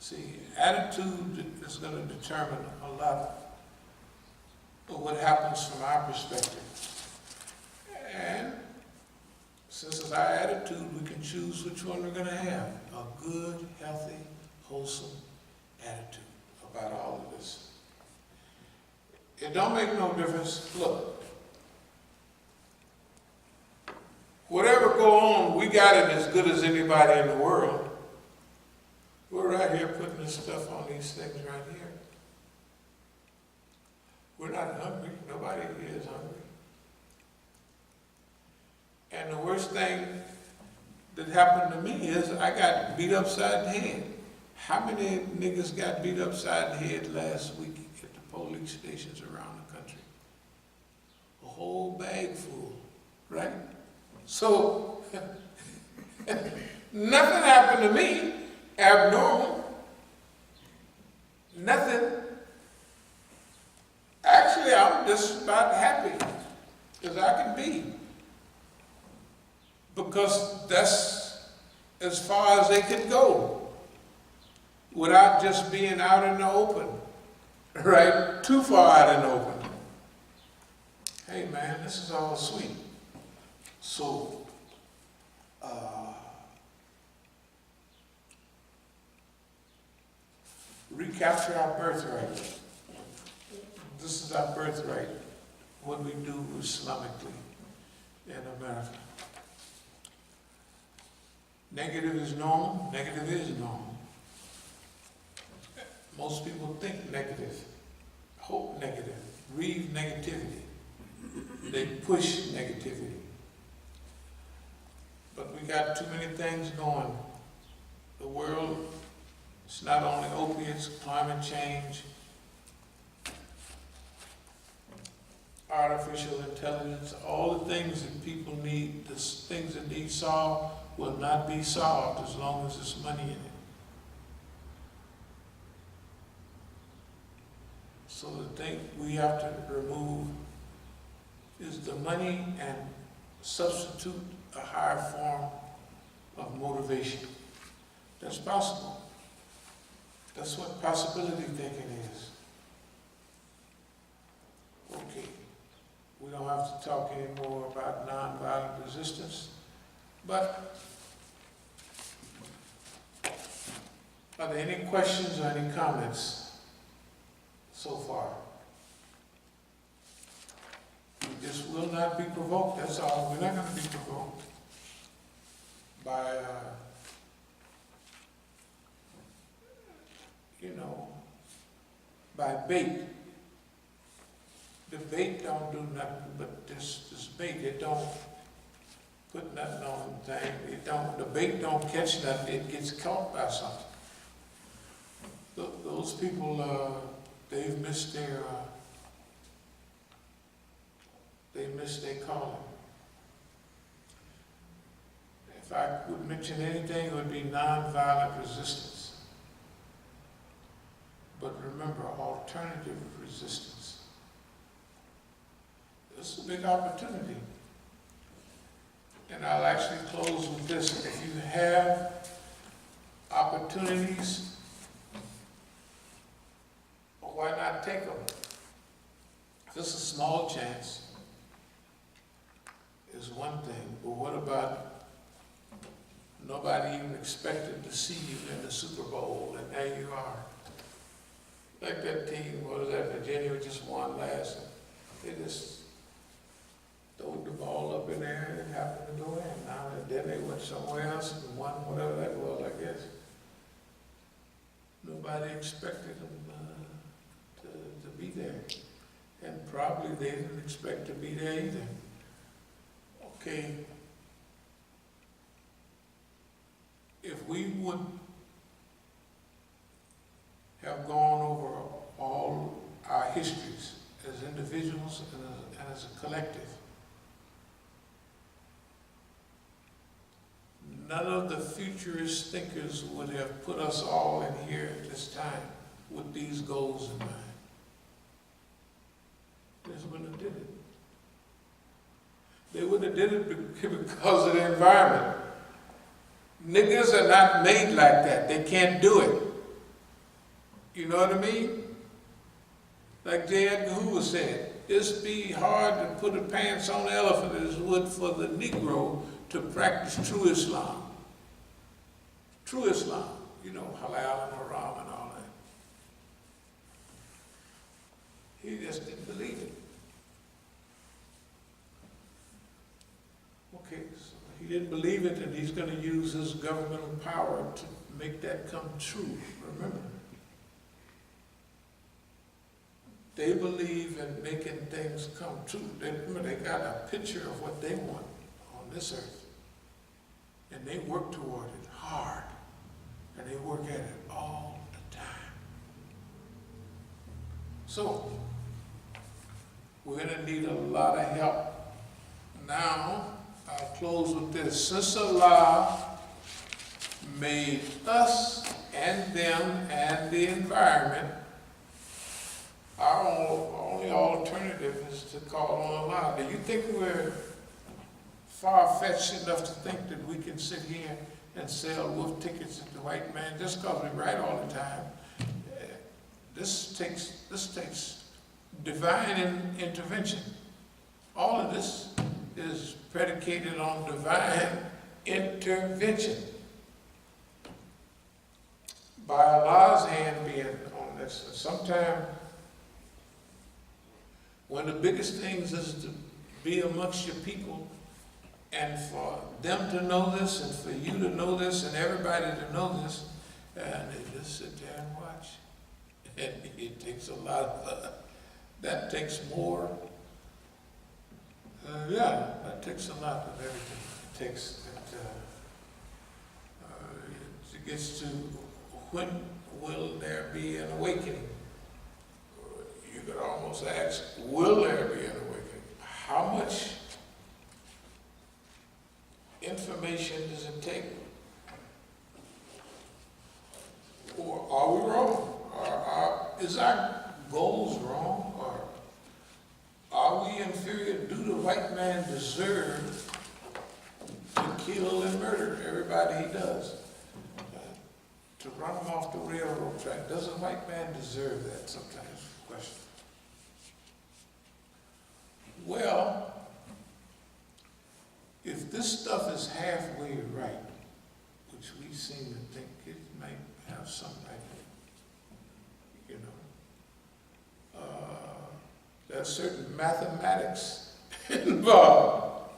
See, attitude is going to determine a lot of what happens from our perspective. And since it's our attitude, we can choose which one we're going to have. A good, healthy, wholesome attitude about all of this. It don't make no difference. Look, whatever go on, we got it as good as anybody in the world. We're right here putting this stuff on these things right here. We're not hungry. Nobody here is hungry. And the worst thing that happened to me is I got beat upside the head. How many niggas got beat upside the head last week at the police stations around the country? A whole bag full, right? So, nothing happened to me abnormal. Nothing. Actually, I'm just about happy as I can be. Because that's as far as they can go without just being out in the open, right? Too far out in the open. Hey man, this is all sweet. So, recapture our birthright. This is our birthright, what we do Islamically in America. Negative is normal, negative is normal. Most people think negative, hope negative, breathe negativity. They push negativity. But we got too many things going. The world, it's not only opiates, climate change, artificial intelligence, all the things that people need, the things that need solved will not be solved as long as there's money in it. So the thing we have to remove is the money and substitute a higher form of motivation. That's possible. That's what possibility thinking is. Okay. We don't have to talk anymore about nonviolent resistance, but are there any questions or any comments so far? We just will not be provoked, that's all. We're not going to be provoked by, by bait. The bait don't do nothing but this bait. It don't put nothing on the thing. The bait don't catch nothing. It gets caught by something. Those people, they've missed their calling. If I would mention anything, it would be nonviolent resistance. But remember, alternative resistance. This is a big opportunity. And I'll actually close with this. If you have opportunities, why not take them? If it's a small chance, is one thing. But what about nobody even expected to see you in the Super Bowl, and there you are? Like that team, what was that, Virginia just won last, they just throwed the ball up in there and it happened to go in. Now then they went somewhere else and won whatever that was, I guess. Nobody expected them to be there. And probably they didn't expect to be there either. Okay. If we would have gone over all our histories as individuals and as a collective, none of the futurist thinkers would have put us all in here at this time with these goals in mind. They wouldn't have did it. They would have did it because of the environment. Niggas are not made like that. They can't do it. You know what I mean? Like J. Edgar Hoover said, it's be hard to put the pants on the elephant as it would for the Negro to practice true Islam. True Islam, you know, halal and haram and all that. He just didn't believe it. Okay, so he didn't believe it, and he's going to use his governmental power to make that come true. Remember, they believe in making things come true. They got a picture of what they want on this earth, and they work toward it hard, and they work at it all the time. So, we're going to need a lot of help. Now, I'll close with this. Since Allah made us and them and the environment, our only alternative is to call on Allah. Do you think we're far-fetched enough to think that we can sit here and sell wolf tickets to the white man just because we write all the time? This takes divine intervention. All of this is predicated on divine intervention. By Allah's hand being on this. Sometimes, one of the biggest things is to be amongst your people, and for them to know this, and for you to know this, and everybody to know this, and they just sit there and watch. And it takes a lot of, that takes more. That takes a lot of everything. It gets to, when will there be an awakening? You could almost ask, will there be an awakening? How much information does it take? Or are we wrong? Is our goals wrong? Or are we inferior? Do the white man deserve to kill and murder everybody he does? To run them off the railroad track? Does a white man deserve that? Sometimes question. Well, if this stuff is halfway right, which we seem to think it might have some right, you know, there's certain mathematics involved.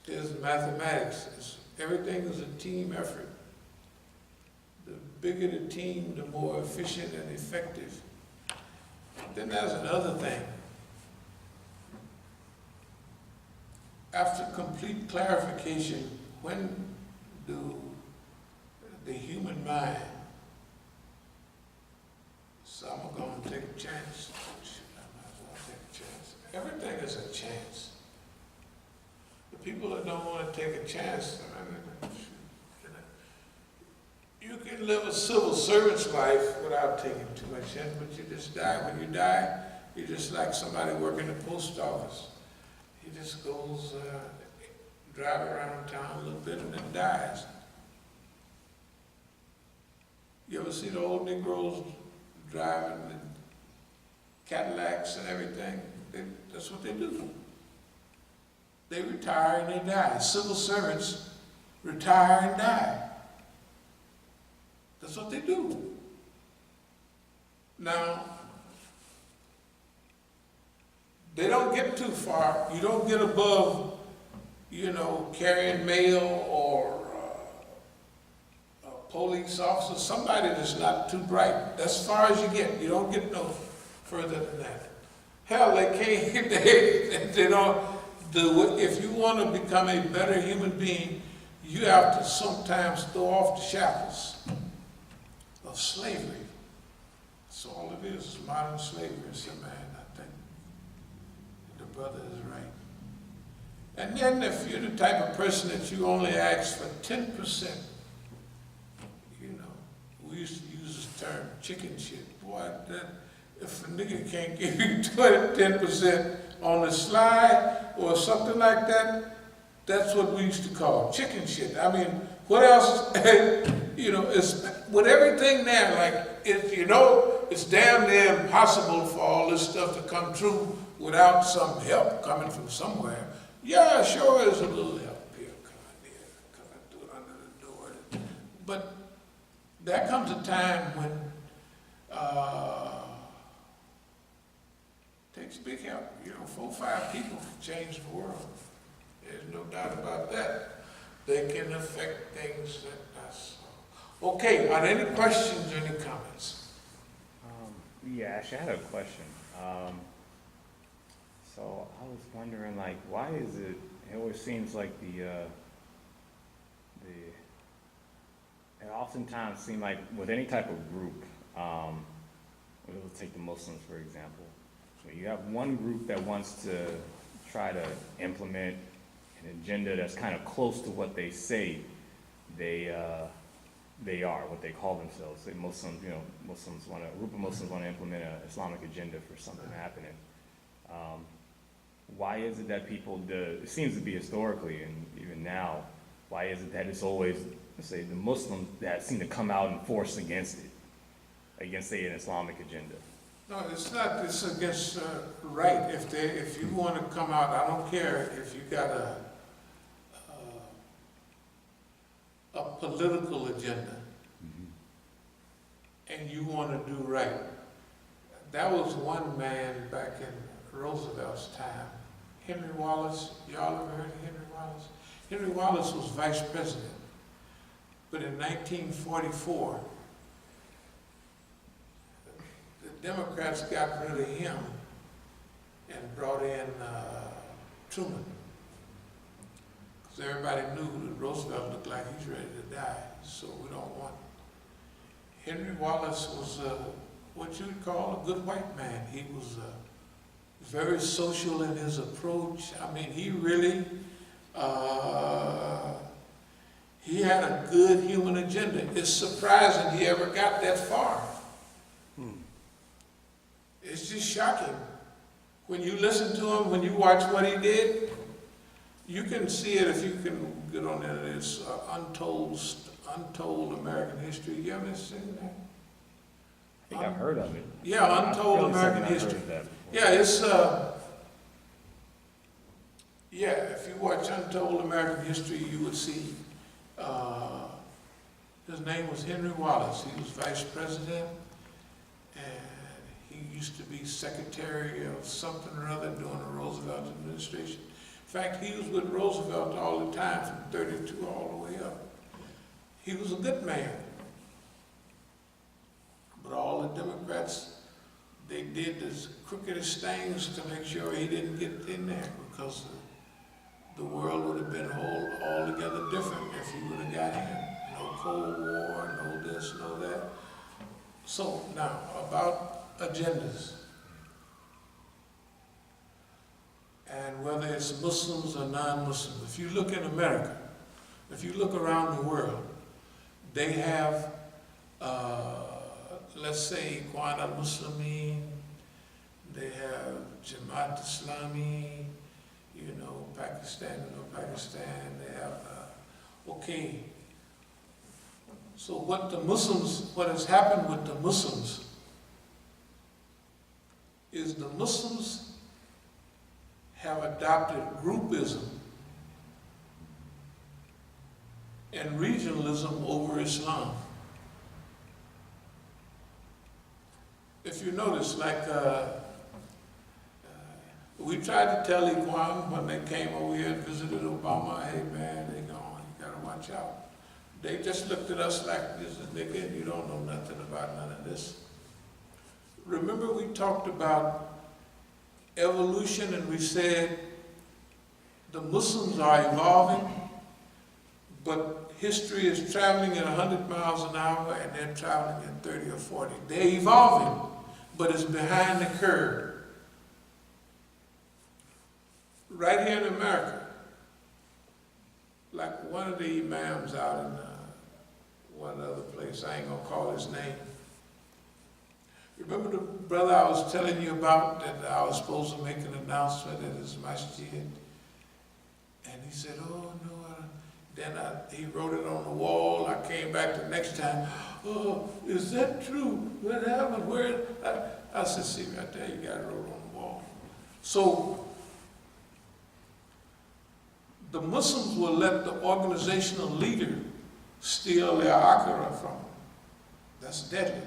There's mathematics. Everything is a team effort. The bigger the team, the more efficient and effective. Then there's another thing. After complete clarification, when do the human mind, so I'm going to take a chance. I might as well take a chance. Everything is a chance. The people that don't want to take a chance, you can live a civil servant's life without taking too much chance, but you just die. When you die, you're just like somebody working in the post office. He just goes, drive around town a little bit and then dies. You ever see the old Negroes driving the Cadillacs and everything? That's what they do. They retire and they die. Civil servants retire and die. That's what they do. Now, they don't get too far. You don't get above, you know, carrying mail or a police officer, somebody that's not too bright. That's as far as you get. You don't get no further than that. Hell, they can't, they don't, if you want to become a better human being, you have to sometimes throw off the shackles of slavery. That's all it is modern slavery. So, man, I think the brother is right. And then if you're the type of person that you only ask for 10%, you know, we used to use this term, chicken shit. Boy, if a nigga can't give you 10% on the slide or something like that, that's what we used to call chicken shit. I mean, what else, you know, it's with everything there, like, it's damn near impossible for all this stuff to come true without some help coming from somewhere. Yeah, sure is a little help here, coming through under the door. But there comes a time when it takes big help. 4 or 5 people can change the world. There's no doubt about that. They can affect things that us. Okay, are there any questions or any comments? Yeah, actually, I had a question. So I was wondering, like, why is it always seems like it oftentimes seems like with any type of group, let's take the Muslims, for example. So you have one group that wants to try to implement an agenda that's kind of close to what they say they are, what they call themselves. Say Muslims, a group of Muslims want to implement an Islamic agenda for something happening. Why is it that people do, it seems to be historically and even now, why is it that it's always, let's say, the Muslims that seem to come out and force against it, against, say, an Islamic agenda? No, it's not, it's against right. If you want to come out, I don't care if you got a political agenda and you want to do right. That was one man back in Roosevelt's time. Henry Wallace, y'all ever heard of Henry Wallace? Henry Wallace was vice president, but in 1944, the Democrats got rid of him and brought in Truman. Because everybody knew that Roosevelt looked like he's ready to die, so we don't want him. Henry Wallace was what you'd call a good white man. He was very social in his approach. I mean, he really, he had a good human agenda. It's surprising he ever got that far. It's just shocking. When you listen to him, when you watch what he did, you can see it if you can get on there. It's Untold American History. You ever seen that? I think I've heard of it. Yeah, Untold American History. Yeah, it's, yeah, if you watch Untold American History, you would see, his name was Henry Wallace. He was vice president, and he used to be secretary of something or other during the Roosevelt administration. In fact, he was with Roosevelt all the time from 32 all the way up. He was a good man. But all the Democrats, they did the crookedest things to make sure he didn't get in there, because the world would have been altogether different if he would have got in. No Cold War, no this, no that. So now, about agendas. And whether it's Muslims or non-Muslims, if you look in America, if you look around the world, they have, let's say, Ikhwan al-Muslimin, they have Jamaat Islami, Pakistan, they have, okay. So what has happened with the Muslims is the Muslims have adopted groupism and regionalism over Islam. If you notice, like, we tried to tell Ikhwan when they came over here and visited Obama, hey man, you gotta watch out. They just looked at us like, this is nigga, and you don't know nothing about none of this. Remember we talked about evolution and we said the Muslims are evolving, but history is traveling at 100 miles an hour and they're traveling at 30 or 40. They're evolving, but it's behind the curve. Right here in America, like one of the Imams out in one other place, I ain't gonna call his name. Remember the brother I was telling you about that I was supposed to make an announcement at his Masjid? And he said, oh no, Then he wrote it on the wall. I came back the next time. Oh, is that true? What happened? Where? I said, see right there, you got it wrote on the wall. So the Muslims will let the organizational leader steal their akira from them. That's deadly.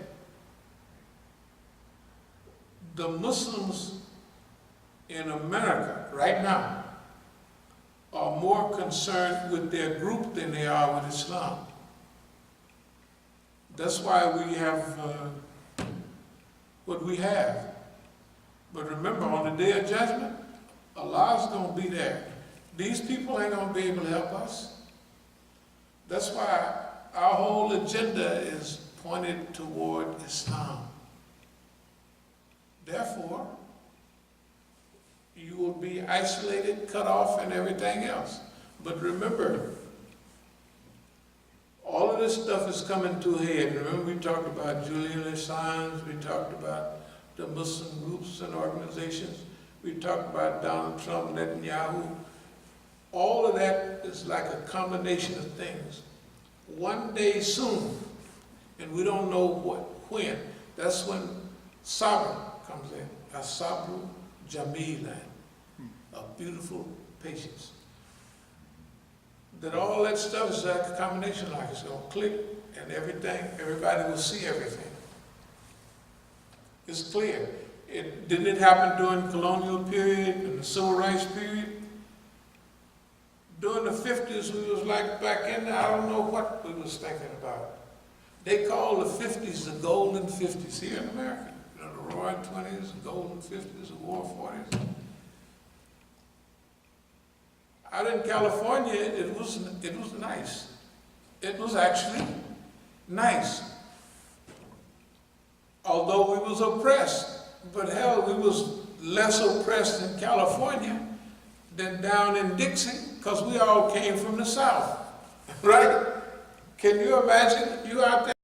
The Muslims in America right now are more concerned with their group than they are with Islam. That's why we have what we have. But remember, on the Day of Judgment, Allah's going to be there. These people ain't going to be able to help us. That's why our whole agenda is pointed toward Islam. Therefore, you will be isolated, cut off, and everything else. But remember, all of this stuff is coming to a head. Remember, we talked about Julian Assange, we talked about the Muslim groups and organizations, we talked about Donald Trump, Netanyahu. All of that is like a combination of things. One day soon, and we don't know when, that's when Sabr comes in. As-Sabru Jamilan, a beautiful patience. That all that stuff is like a combination, like it's going to click and everything, everybody will see everything. It's clear. Didn't it happen during the colonial period and the civil rights period? During the 50s, we was like back in there, I don't know what we was thinking about. They call the 50s the golden 50s here in America. You know, the roaring 20s, the golden 50s, the war 40s. Out in California, it was nice. It was actually nice. Although we was oppressed, but hell, we was less oppressed in California than down in Dixie, because we all came from the South, right? Can you imagine you out there?